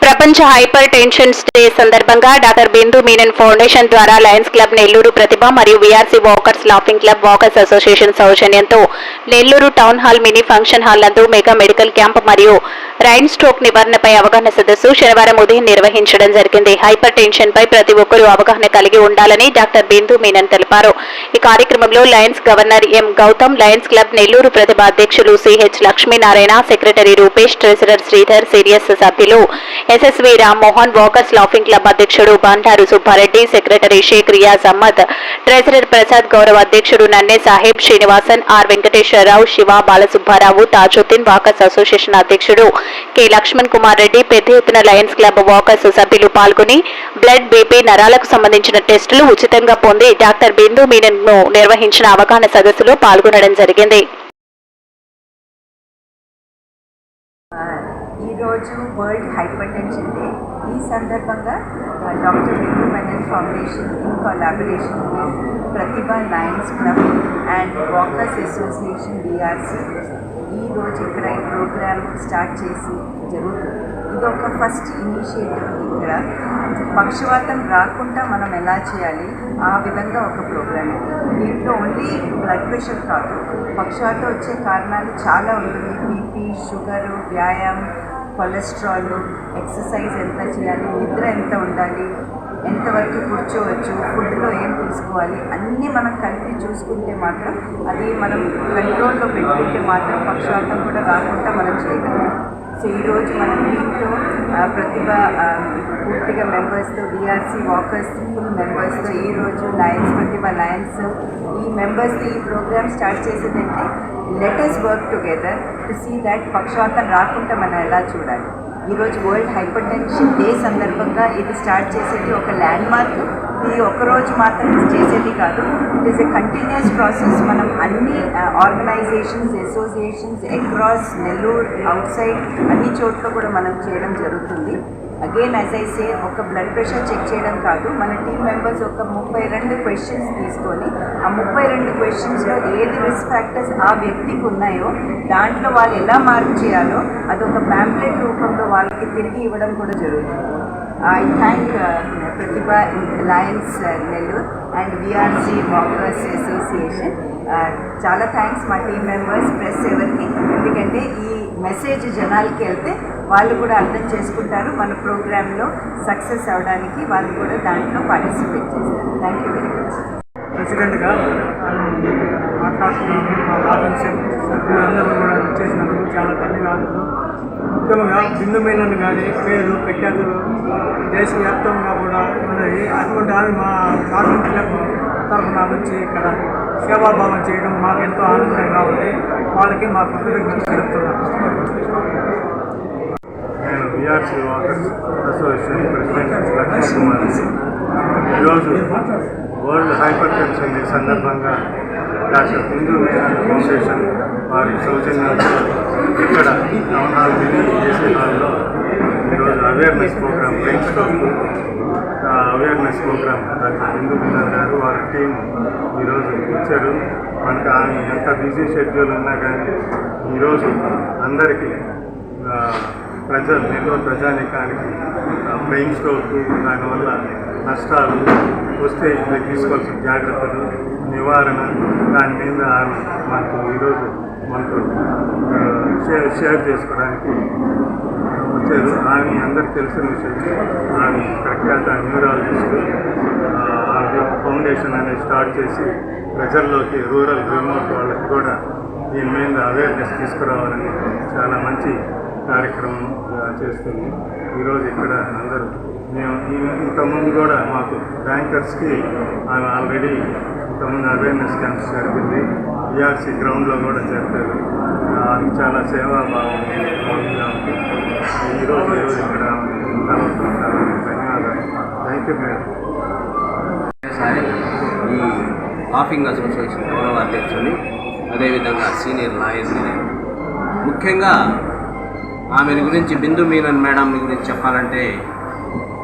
ప్రపంచ hypertension day సందర్భంగా doctor Bindu Menon foundation ద్వారా లయన్స్ క్లబ్ నెల్లూరు ప్రతిభ మరియు VRC walkers laughing club walkers association సౌజన్యంతో Nellore town hall mini function hall నందు మెగా మెడికల్ క్యాంప్ మరియు రైన్ స్ట్రోక్ నివారణపై అవగాహన సదస్సు శనివారం ఉదయం నిర్వహించడం జరిగింది. హైపర్ టెన్షన్ పై ప్రతి ఒక్కరూ అవగాహన కలిగి ఉండాలని డాక్టర్ బిందు మీనన్ తెలిపారు. ఈ కార్యక్రమంలో lions governor M Gautam, lions club Nellore Pratibha అధ్యక్షులు CH Lakshminarayana, secretary Rupesh, treasurer Sridhar, సీరియస్ సభ్యులు SSV Rammohan, walkers laughing club అధ్యక్షుడు బండారు సుబ్బారెడ్డి, సెక్రటరీ షేక్ రియాజ్ అహ్మద్, ట్రెజరర్ ప్రసాద్, గౌరవ అధ్యక్షుడు Nanne Saheb Srinivasan, R Venkateswararao, Siva, Balasubbarao, Tajuddin, walkers association అధ్యక్షుడు కె లక్ష్మణ్ కుమార్ రెడ్డి, పెద్ద ఎత్తున లయన్స్ క్లబ్ వాకర్స్ సభ్యులు పాల్గొని బ్లడ్, బీపీ, నరాలకు సంబంధించిన టెస్టులు ఉచితంగా పొంది డాక్టర్ బిందు మీనన్ ను నిర్వహించిన అవగాహన సదస్సులో పాల్గొనడం జరిగింది. ఈరోజు వరల్డ్ హైపర్ టెన్షన్ డే. ఈ సందర్భంగా doctor Bindu Menon foundation in collaboration with Pratibha lions club and walkers association VRC ఈరోజు ఇక్కడ ఈ ప్రోగ్రామ్ స్టార్ట్ చేసి జరుగుతుంది. ఇదొక ఫస్ట్ ఇనిషియేటివ్. ఇక్కడ పక్షవాతం రాకుండా మనం ఎలా చేయాలి ఆ విధంగా ఒక ప్రోగ్రామ్. దీంట్లో ఓన్లీ బ్లడ్ ప్రెషర్ కాదు, పక్షవాతం వచ్చే కారణాలు చాలా ఉంటుంది. బీపీ, షుగరు, వ్యాయామం, కొలెస్ట్రాల్, ఎక్సర్సైజ్ ఎంత చేయాలి, నిద్ర ఎంత ఉండాలి, ఎంతవరకు కూర్చోవచ్చు, ఫుడ్లో ఏం తీసుకోవాలి, అన్నీ మనం కలిపి చూసుకుంటే మాత్రం అది మనం కంట్రోల్లో పెట్టుకుంటే మాత్రం పక్షవాతం కూడా రాకుండా మనం చేయగలం. సో ఈరోజు మన టీంలో ప్రతిభ పూర్తిగా మెంబర్స్తో, వీఆర్సీ వాకర్స్ ఫుల్ మెంబర్స్తో ఈరోజు లయన్స్ ప్రతిభ లయన్స్ ఈ మెంబర్స్తో ఈ ప్రోగ్రామ్ స్టార్ట్ చేసేదంటే let us work together to see that పక్షవాతం రాకుండా మనం ఎలా చూడాలి. ఈరోజు వరల్డ్ హైపర్ టెన్షన్ డే సందర్భంగా ఇది స్టార్ట్ చేసేది ఒక ల్యాండ్ మార్క్. ఇది ఒకరోజు మాత్రం చేసేది కాదు, it is a continuous process. మనం అన్ని organizations, associations across Nellore, outside అన్ని చోట్ల కూడా మనం చేయడం జరుగుతుంది. అగైన్ యాజ్ ఐ సే, ఒక బ్లడ్ ప్రెషర్ చెక్ చేయడం కాదు, మన టీమ్ మెంబర్స్ ఒక 32 క్వశ్చన్స్ తీసుకొని ఆ 32 క్వశ్చన్స్లో ఏది రిస్క్ ఫ్యాక్టర్స్ ఆ వ్యక్తికి ఉన్నాయో దాంట్లో వాళ్ళు ఎలా మార్క్ చేయాలో అదొక ప్యాంప్లెట్ రూపంలో వాళ్ళకి తిరిగి ఇవ్వడం కూడా జరుగుతుంది. I thank Pratibha Lions Nellore and VRC Walkers Association. చాలా థ్యాంక్స్ మా టీమ్ మెంబర్స్, ప్రెస్ ఎవరికి. ఎందుకంటే ఈ మెసేజ్ జనాలకి వెళ్తే వాళ్ళు కూడా అర్థం చేసుకుంటారు, మన ప్రోగ్రాంలో సక్సెస్ అవడానికి వాళ్ళు కూడా దాంట్లో పార్టిసిపేట్ చేస్తారు. Thank you very much. ప్రెసిడెంట్గా మాట్లాడుతున్నాము. మా ఆఫీసర్ సభ్యులందరూ కూడా చేసినందుకు చాలా ధన్యవాదాలు. ముఖ్యంగా బిందు మీనన్ గారి పేరు ప్రఖ్యాతులు దేశవ్యాప్తంగా కూడా ఉన్నాయి. అటువంటి ఆమె మా కార్మిక క్లబ్ తరఫున వచ్చి ఇక్కడ సేవాభావం చేయడం మాకు ఎంతో ఆనందంగా ఉంది. వాళ్ళకి మా కృతజ్ఞతలు తెలుపుతున్నాను. నేను VRC walkers association president Lakshman Kumar. ఈరోజు వరల్డ్ హైపర్ టెన్షన్ డే సందర్భంగా డాక్టర్ బిందు మీనన్ ఫౌండేషన్ వారి సౌజన్యంతో ఇక్కడ టౌన్ హాల్ మినీ ఏసీ హాల్లో ఈరోజు awareness program, brain stroke awareness program doctor Bindu Menon గారు వారి టీం ఈరోజు వచ్చారు. మనకు ఆమె ఎంత బిజీ షెడ్యూల్ ఉన్నా కానీ ఈరోజు అందరికీ నెల్లూరు ప్రజానీకానికి బ్రెయిన్ స్ట్రోక్, దానివల్ల నష్టాలు వస్తే తీసుకోవాల్సిన జాగ్రత్తలు, నివారణ, దాని మీద ఆమె మనకు ఈరోజు మనకు షేర్ చేసుకోవడానికి వచ్చారు. ఆమె అందరికి తెలిసిన విషయం, ఆమె ప్రఖ్యాత న్యూరాలజిస్టు. ఫౌండేషన్ అనేది స్టార్ట్ చేసి ప్రజల్లోకి, రూరల్ రిమోట్ వాళ్ళకి కూడా దీని మీద అవేర్నెస్ తీసుకురావాలని చాలా మంచి కార్యక్రమం చేస్తుంది. ఈరోజు ఇక్కడ అందరూ మేము ఇంతకుముందు కూడా మాకు బ్యాంకర్స్కి ఆమె ఆల్రెడీ ఇంతకుముందు అవేర్నెస్ క్యాంప్స్ జరిపింది. ఈఆర్సీ గ్రౌండ్లో కూడా జరిపారు. అది చాలా సేవాభావం ఉంది. ఈరోజు ఇక్కడ ధన్యవాదాలు. Thank you madam. ఈ లాఫింగ్ అసోసియేషన్ గౌరవ అధ్యక్షుని, అదేవిధంగా సీనియర్ లాయర్. ముఖ్యంగా ఆమె గురించి, బిందు మీనన్ మేడం గురించి చెప్పాలంటే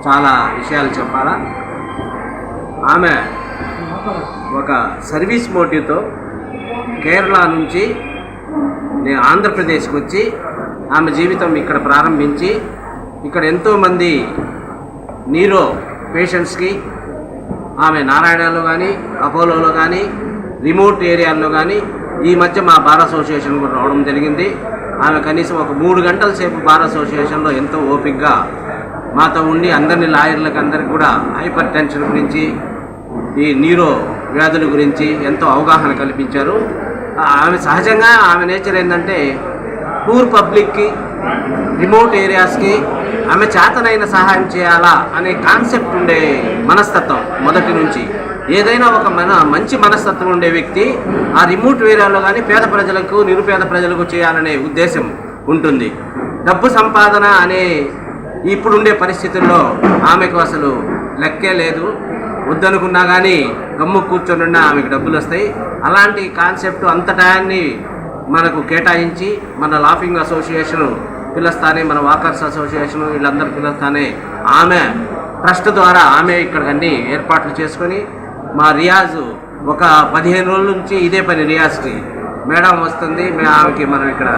చాలా విషయాలు చెప్పాలా. ఆమె ఒక సర్వీస్ మోటివ్తో కేరళ నుంచి నేను ఆంధ్రప్రదేశ్కి వచ్చి ఆమె జీవితం ఇక్కడ ప్రారంభించి ఇక్కడ ఎంతోమంది నీరో పేషెంట్స్కి ఆమె నారాయణలో కానీ అపోలోలో కానీ రిమోట్ ఏరియాల్లో కానీ ఈ మధ్య మా బార్ అసోసియేషన్ కూడా రావడం జరిగింది. ఆమె కనీసం ఒక 3 గంటల సేపు బార్ అసోసియేషన్లో ఎంతో ఓపికగా మాతో ఉండి అందరినీ లాయర్లకు అందరికి కూడా హైపర్ టెన్షన్ గురించి ఈ నీరో వ్యాధుల గురించి ఎంతో అవగాహన కల్పించారు. ఆమె సహజంగా ఆమె నేచర్ ఏంటంటే పూర్ పబ్లిక్కి రిమోట్ ఏరియాస్కి ఆమె చేతనైన సహాయం చేయాలా అనే కాన్సెప్ట్ ఉండే మనస్తత్వం మొదటి నుంచి. ఏదైనా ఒక మంచి మనస్తత్వం ఉండే వ్యక్తి ఆ రిమోట్ ఏరియాలో కానీ పేద ప్రజలకు నిరుపేద ప్రజలకు చేయాలనే ఉద్దేశం ఉంటుంది. డబ్బు సంపాదన అనే ఇప్పుడుండే పరిస్థితుల్లో ఆమెకు అసలు లెక్కే లేదు. వద్దనుకున్నా కానీ గమ్ము కూర్చొని ఆమెకు డబ్బులు వస్తాయి. అలాంటి కాన్సెప్ట్ అంత టయాన్ని మనకు కేటాయించి మన లాఫింగ్ అసోసియేషను పిలుస్తానే, మన వాకర్స్ అసోసియేషను వీళ్ళందరూ పిలుస్తానే ఆమె ట్రస్ట్ ద్వారా ఆమె ఇక్కడ అన్ని ఏర్పాట్లు చేసుకొని మా రియాజ్ ఒక 15 రోజుల నుంచి ఇదే పని రియాజ్కి మేడం వస్తుంది, ఆమెకి మనం ఇక్కడ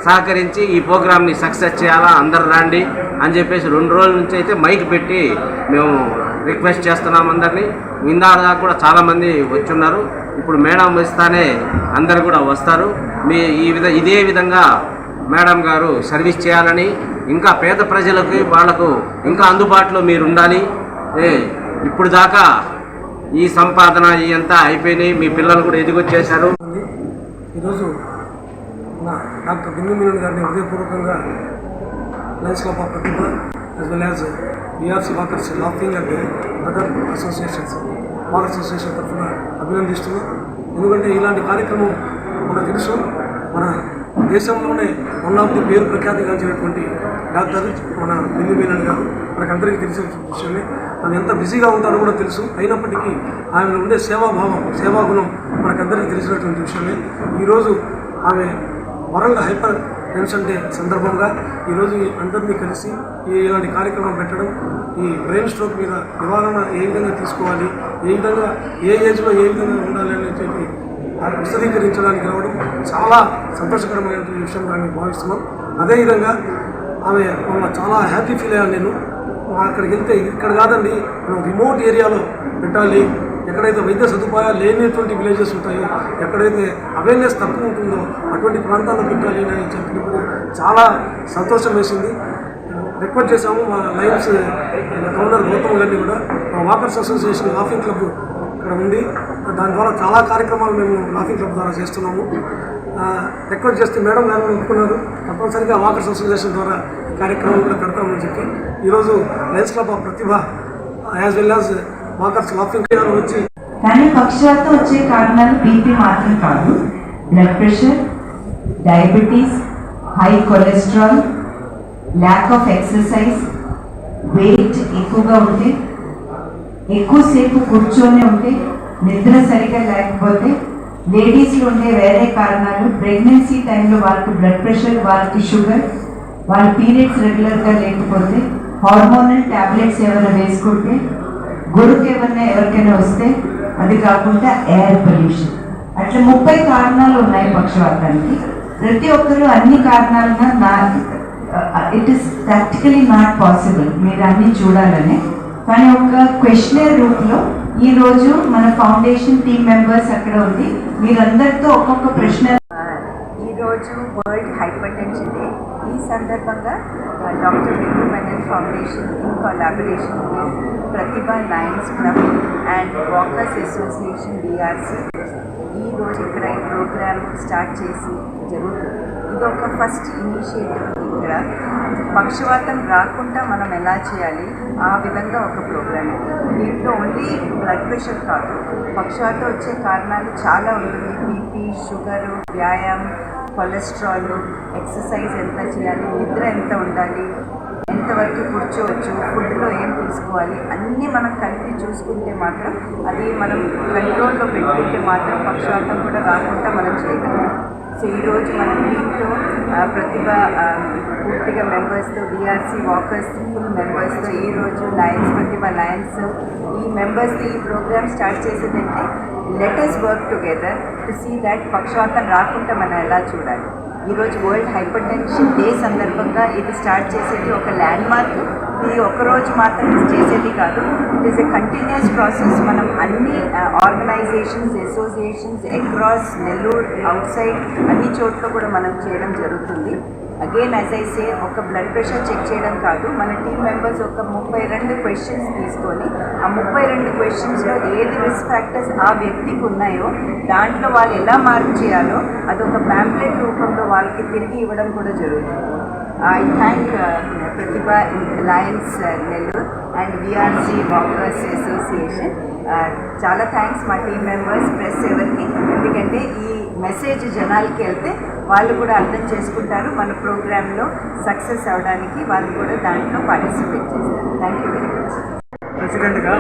సహకరించి ఈ ప్రోగ్రామ్ని సక్సెస్ చేయాలా, అందరు రండి అని చెప్పేసి 2 రోజుల నుంచి అయితే మైక్ పెట్టి మేము రిక్వెస్ట్ చేస్తున్నాం అందరినీ. ఇందాక కూడా చాలామంది వచ్చున్నారు. ఇప్పుడు మేడం వస్తానే అందరు కూడా వస్తారు. ఇదే విధంగా మేడం గారు సర్వీస్ చేయాలని, ఇంకా పేద ప్రజలకు వాళ్లకు ఇంకా అందుబాటులో మీరు ఉండాలి. ఇప్పుడు దాకా ఈ సంపాదన ఇదంతా అయిపోయినాయి, మీ పిల్లలు కూడా ఎదిగొచ్చేశారు. ఈరోజు మన డాక్టర్ బిందు మీనన్ గారిని హృదయపూర్వకంగా Lions club of Pratibha as well as BRC walkers laughing and other associations bar association తరఫున అభినందిస్తున్నాం. ఎందుకంటే ఇలాంటి కార్యక్రమం మనకు తెలుసు, మన దేశంలోనే వన్ ఆఫ్ ది పేరు ప్రఖ్యాతిగాంచినటువంటి డాక్టర్ మన బిందు మీనన్ గారు మనకందరికీ తెలిసిన విషయమే. ఆమె ఎంత బిజీగా ఉంటారో కూడా తెలుసు. అయినప్పటికీ ఆమెలో ఉండే సేవాభావం, సేవాగుణం మనకందరికీ తెలిసినటువంటి విషయమే. ఈరోజు ఆమె వరల్డ్ హైపర్ టెన్షన్ డే సందర్భంగా ఈరోజు అందరినీ కలిసి ఇలాంటి కార్యక్రమం పెట్టడం, ఈ బ్రెయిన్ స్ట్రోక్ మీద నివారణ ఏ విధంగా తీసుకోవాలి, ఏ విధంగా ఏ ఏజ్లో ఏ విధంగా ఉండాలి అని చెప్పి విశదీకరించడానికి రావడం చాలా సంతోషకరమైనటువంటి విషయంగా మేము భావిస్తున్నాం. అదేవిధంగా ఆమె చాలా హ్యాపీ ఫీల్ అయ్యాను నేను. అక్కడికి వెళ్తే ఇక్కడ కాదండి, మనం రిమోట్ ఏరియాలో పెట్టాలి, ఎక్కడైతే వైద్య సదుపాయాలు లేనటువంటి విలేజెస్ ఉంటాయో, ఎక్కడైతే అవేర్నెస్ తక్కువ ఉంటుందో అటువంటి ప్రాంతాల్లో పెట్టాలి అని చెప్పినప్పుడు చాలా సంతోషం వేసింది. రిక్వెస్ట్ చేశాము మా లయన్స్ గవర్నర్ గౌతమ్ గారిని కూడా. మా వాకర్స్ అసోసియేషన్ లాఫింగ్ క్లబ్ ఇక్కడ ఉంది, దాని ద్వారా చాలా కార్యక్రమాలు మేము లాఫింగ్ క్లబ్ ద్వారా చేస్తున్నాము. రిక్వెస్ట్ చేస్తే మేడం గారు ఒప్పుకున్నారు, తప్పనిసరిగా వాకర్స్ అసోసియేషన్ ద్వారా కార్యక్రమం కూడా పెడతామని చెప్పి ఈరోజు lions club of Pratibha as well as walkers laughing వచ్చి. కానీ పక్షవాతం వచ్చే కారణాలు బీపీ మాత్రం కాదు, blood pressure, diabetes, high cholesterol, lack of exercise, weight ఎక్కువగా ఉంటే, ఎక్కువసేపు కూర్చొని ఉంటే, నిద్ర సరిగా లేకపోతే, లేడీస్లో ఉండే వేరే కారణాలు, ప్రెగ్నెన్సీ టైంలో వాళ్ళకి బ్లడ్ ప్రెషర్, వాళ్ళకి షుగర్, వాళ్ళ పీరియడ్స్ రెగ్యులర్గా లేకపోతే, హార్మోనల్ ట్యాబ్లెట్స్ ఏమైనా వేసుకుంటే, గొడుగు ఏమన్నా ఎవరికైనా వస్తే, అది కాకుండా ఎయిర్ పొల్యూషన్, అట్లా 30 కారణాలు ఉన్నాయి పక్షవాతానికి. ప్రతి ఒక్కరూ అన్ని కారణాలుగా it is practically not possible మీరు అన్ని చూడాలని. కానీ ఒక క్వశ్చనర్ రూపంలో ఈరోజు మన ఫౌండేషన్ టీమ్ మెంబర్స్ అక్కడ ఉంది, మీరందరితో ఒక్కొక్క ప్రశ్న. ఈరోజు వరల్డ్ హైపర్ టెన్షన్ డే. ఈ సందర్భంగా doctor Bindu Menon foundation in collaboration with Pratibha lions club and walkers association BRC ఈరోజు ఇక్కడ ఈ ప్రోగ్రామ్ స్టార్ట్ చేసి జరుగుతుంది. ఇది ఒక ఫస్ట్ ఇనిషియేటివ్. ఇక్కడ పక్షవాతం రాకుండా మనం ఎలా చేయాలి ఆ విధంగా ఒక ప్రోగ్రామ్. దీంట్లో ఓన్లీ బ్లడ్ ప్రెషర్ కాదు, పక్షవాతం వచ్చే కారణాలు చాలా ఉంటుంది. బీపీ, షుగరు, వ్యాయామం, కొలెస్ట్రాల్, ఎక్సర్సైజ్ ఎంత చేయాలి, నిద్ర ఎంత ఉండాలి, ఎంతవరకు కూర్చోవచ్చు, ఫుడ్లో ఏం తీసుకోవాలి, అన్నీ మనం కలిపి చూసుకుంటే మాత్రం అది మనం కంట్రోల్లో పెట్టుకుంటే మాత్రం పక్షవాతం కూడా రాకుండా మనం చేయగలం. సో ఈరోజు మనం దీంట్లో ప్రతిభ పూర్తిగా మెంబర్స్తో, బీఆర్సీ వాకర్స్ ఫుల్ మెంబర్స్తో ఈరోజు లయన్స్ ప్రతిభ లయన్స్ ఈ మెంబర్స్తో ఈ ప్రోగ్రామ్ స్టార్ట్ చేసేదంటే let us work together to see that పక్షవాతం రాకుండా మనం ఎలా చూడాలి. ఈరోజు వరల్డ్ హైపర్ టెన్షన్ డే సందర్భంగా ఇది స్టార్ట్ చేసేది ఒక ల్యాండ్ మార్క్. ఇది ఒకరోజు మాత్రం చేసేది కాదు, it is a continuous process. మనం అన్ని organizations, associations across Nellore, outside అన్ని చోట్ల కూడా మనం చేయడం జరుగుతుంది. అగైన్ యాజ్ ఐ సే, ఒక బ్లడ్ ప్రెషర్ చెక్ చేయడం కాదు, మన టీం మెంబర్స్ ఒక 32 క్వశ్చన్స్ తీసుకొని ఆ 32 క్వశ్చన్స్లో ఏది రిస్క్ ఫ్యాక్టర్స్ ఆ వ్యక్తికి ఉన్నాయో దాంట్లో వాళ్ళు ఎలా మార్క్ చేయాలో అదొక ప్యాంప్లెట్ రూపంలో వాళ్ళకి తిరిగి ఇవ్వడం కూడా జరుగుతుంది. I thank Pratibha Lions Nellore and VRC Walkers Association. చాలా థ్యాంక్స్ మా టీం మెంబర్స్, ప్రెస్ ఎవరికి, ఎందుకంటే ఈ మెసేజ్ జనాలకి వెళ్తే వాళ్ళు కూడా అర్థం చేసుకుంటారు, మన ప్రోగ్రాంలో సక్సెస్ అవ్వడానికి వాళ్ళు కూడా దాంట్లో పార్టిసిపేట్ చేస్తారు. Thank you very much. ప్రెసిడెంట్గా